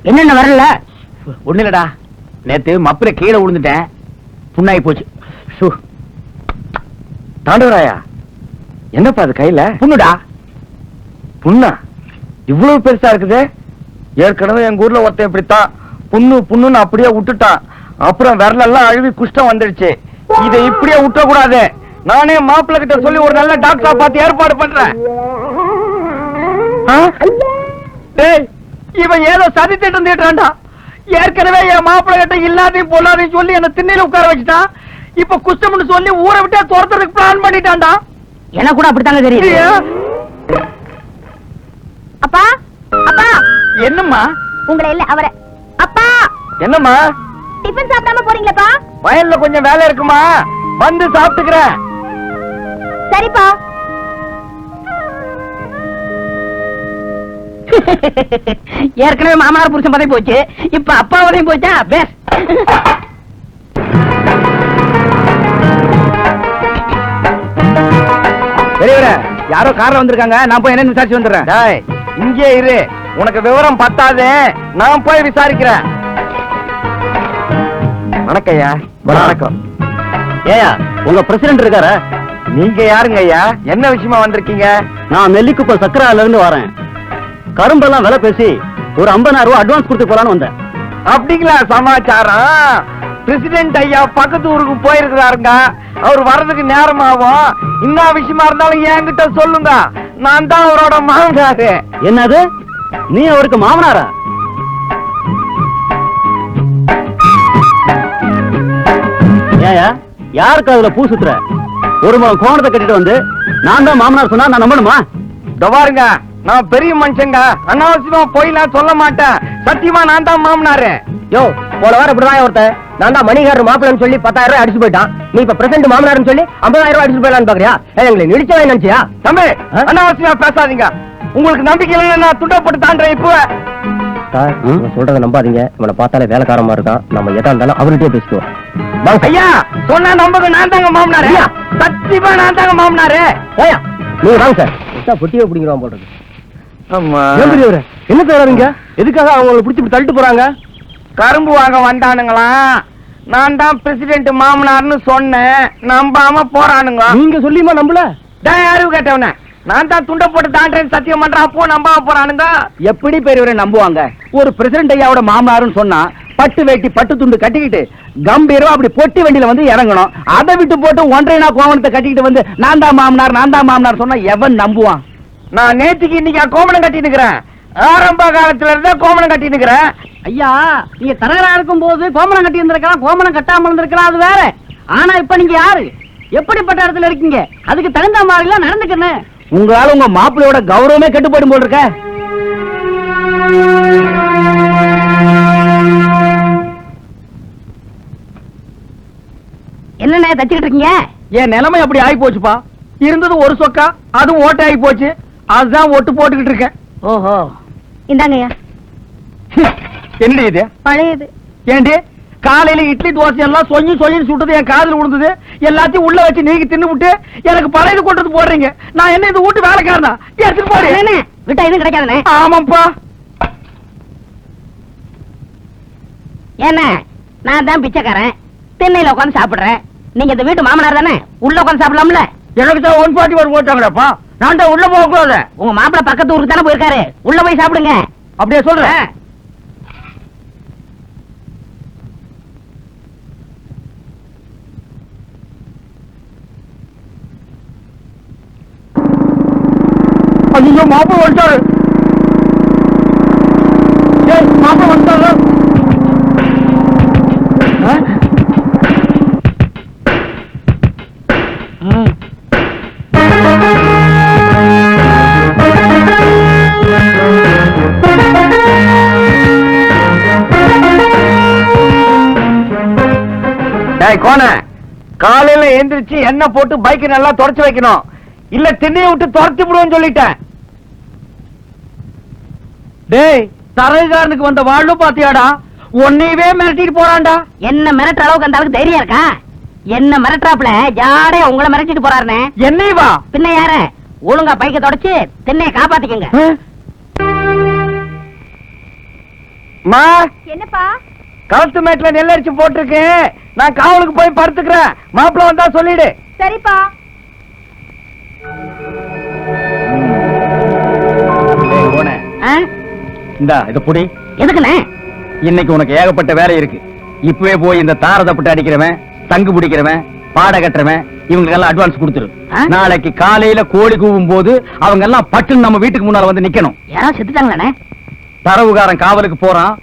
என்னென்ன வரல? ஒண்ணு இல்லடா, நேத்து மப்பில கீழே விழுந்துட்டேன், புண்ணாகி போச்சு. தாண்டவராயா, என்னப்பா அது கையில? புண்ணுடா. புண்ணா? இவ்வளவு பெருசா இருக்குது. ஏற்கனவே எங்க ஊர்ல ஒருத்தன் இப்படித்தான் புண்ணு புண்ணுன்னு அப்படியே விட்டுட்டான். அப்புறம் விரலெல்லாம் அழுவி குஷ்டம் வந்துடுச்சு. இதை இப்படியே விட்ட கூடாது. நானே மாப்பிள்ள கிட்ட சொல்லி ஒரு நல்ல டாக்டரா பார்த்து ஏற்பாடு பண்றேன். இவன் ஏதோ சதி திட்டம் தீட்டுறான்டா. ஏற்கனவே என் மாப்பிள்ள கிட்ட இல்லாதையும் பொல்லாதையும் சொல்லி என்ன திண்ணையில உட்கார வச்சுட்டான். இப்ப குஷ்டம்னு சொல்லி ஊரை விட்டே துரத்துறதுக்கு பிளான் பண்ணிட்டான்டா. எனக்கு கூட அப்படித்தாங்க தெரியும். அப்பா அப்பா. என்னம்மா? உங்களை இல்ல அவரை. அப்பா. என்னம்மா? டிபன் சாப்பிடாம போறீங்களா? வயல்ல கொஞ்சம் வேலை இருக்குமா, வந்து சாப்பிட்டுக்கிறேன். சரிப்பா. ஏற்கனவே மாமனார் புருஷன் பதவி போச்சு, இப்ப அப்பா பதவி போச்சா? பேஸ். பெரியவரே, யாரோ கார்ல வந்திருக்காங்க, நான் போய் என்ன விசாரிச்சு வந்துடுறேன். இங்கே இரு, உனக்கு விவரம் பத்தாது, நான் போய் விசாரிக்கிறேன். வணக்கம் ஐயா. வணக்கம். ஏயா, உங்க பிரசிடென்ட் இருக்காரா? நீங்க யாருங்க ஐயா? என்ன விஷயமா வந்திருக்கீங்க? நான் நெல்லிக்குப்பம் சக்கரால இருந்து வரேன். கரும்பெல்லாம் விலை பேசி ஒரு 50,000 ரூபாய் அட்வான்ஸ் கொடுத்து போலான்னு வந்தேன். அப்படிங்களா சமாச்சாரம்? பிரசிடென்ட் ஐயா பக்கத்து ஊருக்கு போயிருக்கிறாருங்க. அவர் வர்றதுக்கு நேரம் ஆகும். என்ன விஷயமா இருந்தாலும் என்கிட்ட சொல்லுங்க, நான் தான் அவரோட மாமனாரு. என்னது, நீ அவருக்கு மாமனாரா? ஏயா, யாருக்கு அதுல பூ சுத்துற? ஒரு கோணத்தை கட்டிட்டு வந்து நான் தான் மாமனார் சொன்னா நான் நம்பணுமா? பாருங்க, நான் பெரிய மனுஷங்க, அனாவசியமா போயிலாம் சொல்ல மாட்டேன். சத்தியமா நான் தான் மாமனாரு. யோ, போன வாரம் இப்படிதான் ஒருத்தன் நான் தான் மணிகாரர் மாப்பிள்ளன்னு சொல்லி 10,000 ரூபாய் அடிச்சு போயிட்டான். நீ இப்ப பிரசிடென்ட் மாமனார்னு சொல்லி 50,000 ரூபாய் அடிச்சு போயிடலான்னு பாக்குறியா? எங்களை நினைச்சவே நினைச்சியா? தம்பி, அனாவசியமா பேசாதீங்க. உங்களுக்கு நம்பிக்கை இல்லைன்னா நான் துண்டப்பட்டு தாண்டேன். இப்போ சொல்றத நம்பாதீங்க. இவனை பார்த்தாலே வேலைக்காரமா இருக்கான். நம்ம எதா இருந்தாலும் அவர்கிட்டயே பேசுவோம். ஐயா சொன்னா நம்புங்க, நான் தாங்க மாமனாரு. சத்தியமா நான் தாங்க மாமனாரு. ஐயா நீங்க வாங்க சார். பொட்டியே பிடிக்கிறோம் போடுறது. என்ன தராருங்க? எதுக்காக அவங்களை பிடிச்சி தள்ளிட்டு போறாங்க? கரும்பு வாங்க வந்தானுங்களா? நான் தான் பிரசிடென்ட் மாமனார்னு சொன்னேன், நம்பாம போறானுங்க. நீங்க சொல்லியுமா நம்பல? யாரு கேட்டவன? நான் தான் துண்ட போட்டு தாண்டேன்னு சத்தியம் பண்றேன், அப்போ நம்பாம போறானுங்க. எப்படி பெரியவரை நம்புவாங்க? ஒரு பிரசிடென்ட் ஐயாவோட மாமனாருன்னு சொன்னா பட்டு வேட்டி பட்டு துண்டு கட்டிக்கிட்டு கம்பீரமா அப்படி பொட்டி வண்டியில வந்து இறங்கணும். அதை விட்டு போட்டு ஒன்றைனா கோவணத்தை கட்டிக்கிட்டு வந்து நான் தான் மாமனார் நான் தான் மாமனார் சொன்னா எவன் நம்புவான்? நான் நேற்றுக்கு இன்னைக்கு கோமணம் கட்டி நிக்கிறேன். ஆரம்ப காலத்துல இருந்தா கோமணம் கட்டி நிக்கிறேன். ஐயா, நீங்க தரகரா இருக்கும் போது கோமணம் கட்டி இருந்திருக்கலாம், கோமணம் கட்டாமல் இருந்திருக்கலாம், அது வேற. ஆனா இப்ப நீங்க யாரு, எப்படிப்பட்ட இடத்துல இருக்கீங்க? அதுக்கு தகுந்த மாதிரி எல்லாம் நடந்துக்கணும். உங்களால உங்க மாப்பிள்ளையோட கௌரவமே கெட்டு போயிடும் போல் இருக்க. என்ன தச்சுக்கிட்டு இருக்கீங்க? என் நிலைமை அப்படி ஆகி போச்சுப்பா. இருந்தது ஒரு சொக்கா, அதுவும் ஓட்டை ஆகி போச்சு. அதுதான் ஒட்டு போட்டுக்கிட்டு இருக்கேன். ஓஹோ, இந்தாங்கய்யா. என்ன இது? பழையது. ஏண்டி, காலையில இட்லி தோசை எல்லாம் சொஞ்சி சொஞ்சி சுட்டது என் காதுல விழுந்தது. எல்லாத்தையும் உள்ள வச்சு நீங்க தின்னு விட்டு எனக்கு பழையது கொண்டு வந்து போடுறீங்க. நான் என்ன இந்த வீட்டு வேலைக்காரனா? எடுத்துட்டு போறேன். விட்டா எதுவும் கிடைக்காதுனே. ஆமாப்பா. என்ன, நான் தான் பிச்சைக்காரன், திண்ணையில உட்காந்து சாப்பிடுறேன். நீங்க இந்த வீட்டு மாமனார் தானே, உள்ள உட்காந்து சாப்பிடலாம்ல? எனக்கு தான் 140 போட்டாங்களாப்பா. நான் தான் உள்ள போக கூடாது. உங்க மாப்பிள்ள பக்கத்து ஊருக்கு தானே போயிருக்காரு, உள்ள போய் சாப்பிடுங்க. அப்படியே சொல்றேன். ஐயோ, மாப்பிள்ள வந்துட்டாரு. மாப்பிள்ள வந்துட்டாரு. கோன, காலையில எந்திரிச்சு எண்ணெய் போட்டு பைக் நல்லா தொடச்சு வைக்கணும். இல்ல திண்ணையை விட்டு துரத்தி விடுவோம் சொல்லிட்டேன். டேய், தரகுகாரனுக்கு வந்த வாழ்வு பாத்தியாடா? உன்னையவே மிரட்டிட்டு போறான்டா. என்ன மிரட்டுற அளவுக்கு அந்த அளவுக்கு தைரியம் இருக்கா? என்ன மிரட்டுறாப்ல ஜாடையா உங்களை மிரட்டிட்டு போறாருன்னு. என்னைவா? பின்ன யார? ஒழுங்கா பைக்க தொடச்சு திண்ணையை காப்பாத்திக்கங்க. மா என்னப்பா? களத்து மேட்ல நெல்லரிச்சு போட்டிருக்கேன். நான் காவலுக்கு போய் படுத்துக்கிறேன். மாப்பிள்ள வந்தா சொல்லிடு. சரிப்பா. இந்தா இத புடி. எதுக்குண்ணே? இன்னைக்கு உனக்கு ஏகப்பட்ட வேலை இருக்கு. இப்பவே போய் இந்த தாரதப்பட்டு அடிக்கிறவன், தங்கு பிடிக்கிறவன், பாட கட்டுறவன் இவங்க எல்லாம் அட்வான்ஸ் கொடுத்துரு. நாளைக்கு காலையில கோழி கூவும் போது அவங்க எல்லாம் பட்டுன்னு நம்ம வீட்டுக்கு முன்னால வந்து நிக்கணும். யாராவது செத்துட்டாங்களாண்ணே? தரவுகாரன் காவலுக்கு போறான்.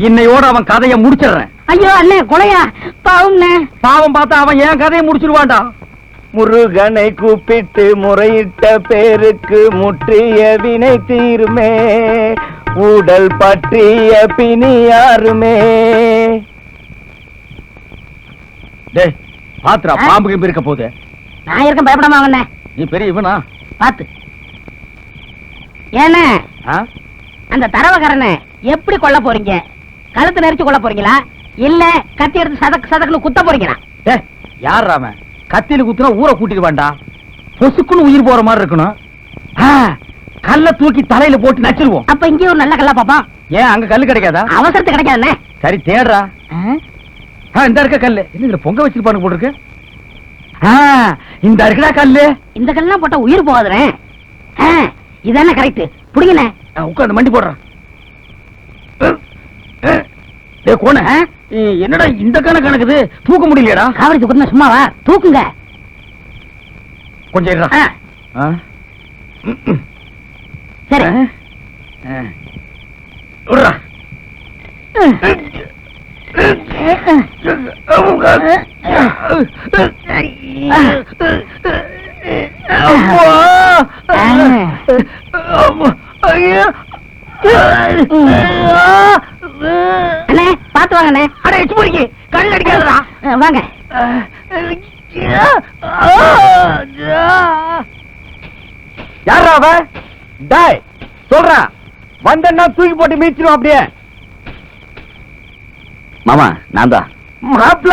இன்னையோட அவன் கதையை முடிச்சிடுறேன். ஐயோ அண்ணே, கொலையா? பாவம்ண்ணே. பாவம் பார்த்தா அவன் என் கதையை முடிச்சிருவான்டா. முருகனை கூப்பிட்டு முறையிட்ட பேருக்கு முற்றிய வினை தீருமே, உடல் பற்றிய பிணி யாருமே. டேய் பாத்துரா, பாம்பு கிம்பு இருக்க போகுது. நான் இருக்கேன், பயப்படாம வாங்கண்ணே. நீ பெரிய இவனா? பாத்து. ஏண்ணே ஆ? அந்த தரவகரனை எப்படி கொல்ல போறீங்க? கழுத்து நெரிச்சு கொல்ல போறீங்களா, இல்ல கத்தி எடுத்து சதக்கு சதக்குன்னு குத்த போறீங்களா? டேய் யார் அவன்? கத்தியில குத்துனா ஊரை கூட்டிடுவான்டா. பொசுக்குன்னு உயிர் போற மாதிரி இருக்கணும். கல்ல தூக்கி தலையில போட்டு நச்சிருவோம். அப்ப இங்கே ஒரு நல்ல கல்லா பாப்பா. ஏன் அங்க கல்லு கிடைக்காதா? அவசரத்து கிடைக்காதுண்ணே. சரி தேடுறா. இந்த இருக்க கல்லு என்ன பொங்க வச்சிருப்பானு போட்டுருக்கு. இந்த இருக்குடா கல்லு. இந்த கல்லாம் போட்டா உயிர் போகாதுண்ணே. இதானே கரெக்ட். புடிங்கண்ணே. உட்காந்து மண்டி போடுறான். கோண என்னடா இந்த கணக்குது? தூக்க முடியலடா. காவடி தூக்குனா சும்மாவா? தூக்குங்க கொஞ்சம் இருடா. சரி விடுறா. அண்ணே பாத்து வாங்கண்ணே. அட எச்சு முடிக்கு கல் அடிக்காதடா. வாங்க. யாரா அவ? டாய் சொல்றா. வந்தன்னா தூக்கி போட்டு மீச்சிரும் அப்படியே. மாமா நான் தான். மாப்ள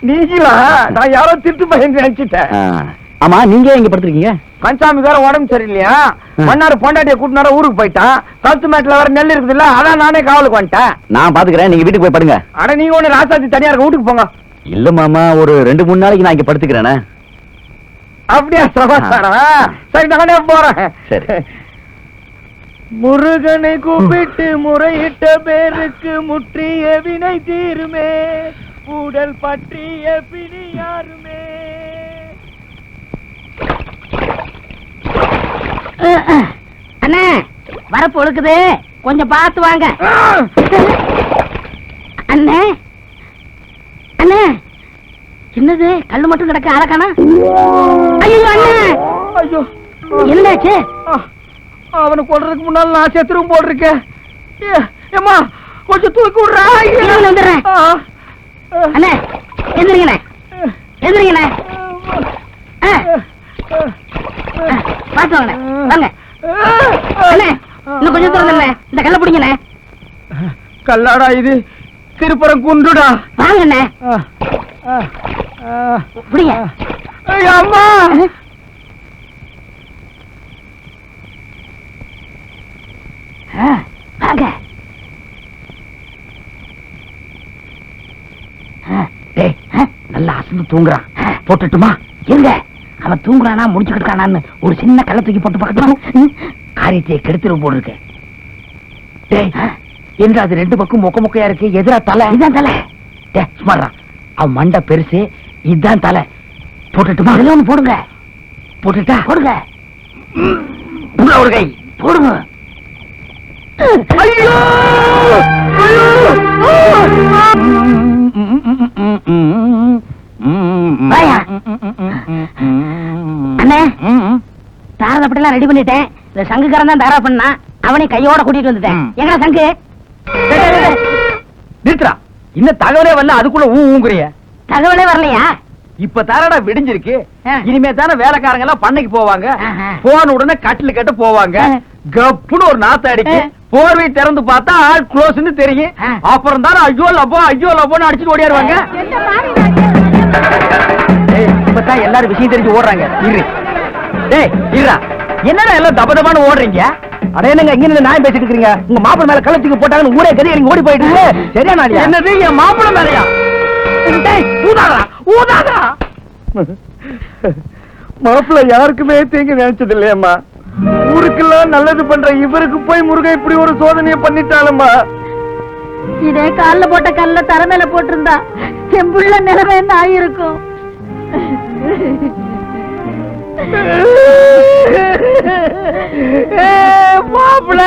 நீங்களா? நான் யாரோ திருட்டு பையன் நினைச்சிட்டேன். ஆமா நீங்க இங்க படுத்துருக்கீங்க? கன்சாமி வேற உடம்பு சரியில்லையா, மன்னார் பொண்டாட்டிய கூட்டினார ஊருக்கு போயிட்டான். கழுத்து மேட்ல வேற நெல் இருக்குது இல்ல, அதான் நானே காவலுக்கு வந்துட்டேன். நான் பாத்துக்கிறேன், நீங்க வீட்டுக்கு போய் படுங்க. அட நீங்க ஒண்ணு ராசாத்தி தனியா இருக்க, வீட்டுக்கு போங்க. இல்ல மாமா ஒரு 2-3 நாளைக்கு நான் இங்க படுத்துக்கிறேனே. அப்படியா சபாசாரம்? சரி நானே போறேன். சரி. முருகனை கூப்பிட்டு முறையிட்ட பேருக்கு முற்றிய வினை தீருமே, உடல் பற்றிய பிணி யாருமே. அண்ணே வரப்பு ஒழுக்குது, கொஞ்சம் பார்த்து வாங்க. அண்ணே அண்ணே என்னது கல்லு மட்டும் கிடக்க அழகானா? ஐயோ அண்ணே, ஐயோ என்னாச்சு? அவனை கொல்றதுக்கு முன்னால நான் செத்துரும் போட்டிருக்கேன். ஏம்மா கொஞ்சம் தூக்கி விடுறா. வந்துடுறேன். அண்ணே எந்திரிங்கண்ணே, எந்திரிங்கண்ணே. பார்த்து வாங்க வாங்க. அண்ணே இன்னும் கொஞ்சம் தூரம் இந்த கல்ல பிடிங்கண்ணே. கல்லாடா இது? திருப்புறம் குண்டுடா. வாங்கண்ணே பிடிங்க. அம்மா வாங்க. நல்லா அசந்து தூங்குறான். போட்டுட்டுமா? இருங்க, அவன் தூங்குறானா முடிச்சுக்கிட்டானான்னு ஒரு சின்ன கல்ல தூக்கி போட்டு பார்க்கணும். காரியத்தை கெடுத்துரும் போல் இருக்கு. என்று அது 2 பக்கம் மொக்க மொக்கையா இருக்கு. எதிரா தலை? இதான் தலை. சுமாரா அவன் மண்டை பெருசு, இதுதான் தலை. போட்டுட்டுமா? அதுல ஒண்ணு போடுங்க. போட்டுட்டா? போடுங்க. ஒரு கை போடுங்க. ஐயோ வாயா. அண்ணே தாரத அப்படிலாம் ரெடி பண்ணிட்டேன். இந்த சங்குக்காரன் தான் தாரா பண்ணா, அவனை கையோட கூட்டிட்டு வந்துட்டேன். எங்கடா சங்கு? நிறுத்துறா. இன்னும் தகவலே வரல, அதுக்குள்ள ஊங்குறிய. தகவலே வரலையா? இப்ப தானடா விடிஞ்சிருக்கு. இனிமே தானே வேலைக்காரங்க எல்லாம் பண்ணைக்கு போவாங்க. போன உடனே கட்டில் கட்ட போவாங்க. கப்புன்னு ஒரு நாத்த அடிக்கு. போர்வை திறந்து பார்த்தா ஆள் க்ளோஸ்னு தெரியும். அப்புறம் தானே ஐயோ லப்போன்னு அடிச்சுட்டு ஓடியாருவாங்க. இப்பதான் எல்லாரும் விஷயம் தெரிஞ்சு ஓடுறாங்க. இரு டேய் இருடா. என்னடா எல்லாம் தபதபான்னு ஓடுறீங்க? அட என்னங்க இங்க இருந்து நான் பேசிட்டு இருக்கீங்க? உங்க மாப்பிள்ளை மேல கள்ளத்துக்கு போட்டாங்கன்னு ஊரே கறி நீங்க ஓடி போயிட்டு சரியா நாளியா? என்னது என் மாப்பிள்ளை மேலையா? ஊதாதா ஊதாதா. மாப்பிள்ளை யாருக்குமே தீங்கு நினைச்சது இல்லையம்மா. ஊருக்கெல்லாம் நல்லது பண்ற இவருக்கு போய் முருகன் இப்படி ஒரு சோதனையை பண்ணிட்டாலும்மா. இதே கால்ல போட்ட கல்ல தர மேல போட்டிருந்தா என் புள்ள நிலைமை என்ன ஆயிருக்கும்? மாப்பிள்ள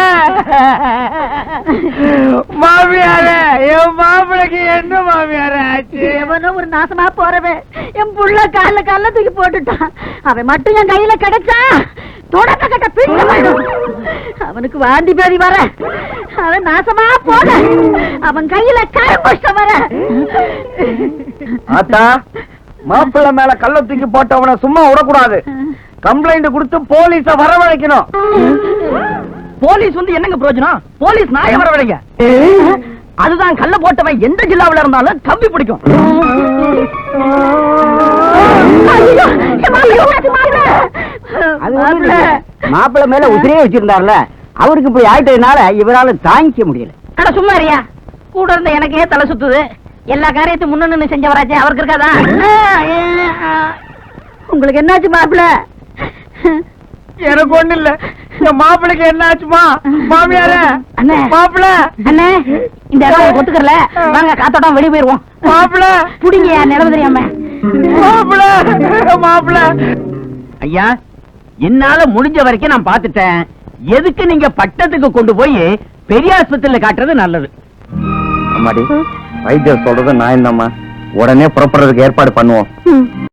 மாமியார என் மாப்பிளைக்கு என்ன மாமியார ஆச்சு? எவனோ ஒரு நாசமா போறவன் என் புள்ள கால்ல கல்ல தூக்கி போட்டுட்டான். அவன் மட்டும் என் கையில கிடைச்சா தொடக்க கட்ட பிடிக்கும். அவனுக்கு வாந்தி பேதி வர, அவன் நாசமா போன, அவன் கையில கரும்புஷ்டம் வர. ஆத்தா, மாப்பிள்ளை மேல கள்ள தூக்கி போட்டவன சும்மா விடக்கூடாது. கம்ப்ளைண்ட் கொடுத்து போலீஸ வரவழைக்கணும். போலீஸ் வந்து என்னங்க பிரயோஜனம்? போலீஸ் நாய வரவழைங்க. அதுதான் கள்ள போட்டவன் எந்த ஜில்லாவில இருந்தாலும் கம்பி பிடிக்கும். மாப்பிள்ளை மேல உதிரையே வச்சிருந்தாருல, அவருக்கு இப்படி ஆயிட்டதுனால இவரால தாங்கிக்க முடியல. அட சும்மா இருயா, கூட இருந்த எனக்கே தலை சுத்துது. எல்லா காரியத்தையும் முன்னு செஞ்சவராச்சே அவருக்கு இருக்காதா? உங்களுக்கு என்னாச்சு மாப்பிள்ள? எனக்கு ஒண்ணு இல்ல. என் மாப்பிளைக்கு என்ன ஆச்சுமா? மாமியார அண்ணே, மாப்பிள்ள அண்ணே, இந்த இடம் ஒத்துக்கறல, வாங்க காத்தோட்டம் வெளிய போயிருவோம். மாப்பிள்ள புடிங்க நிலவு தெரியாம. மாப்பிள்ள மாப்பிள்ள. ஐயா, என்னால முடிஞ்ச வரைக்கும் நான் பாத்துட்டேன். எதுக்கு நீங்க பட்டத்துக்கு கொண்டு போய் பெரிய ஆஸ்பத்திரியில காட்டுறது நல்லது. அம்மாடி, வைத்தியர் சொல்றது நான் என்னம்மா, உடனே புறப்படுறதுக்கு ஏற்பாடு பண்ணுவோம்.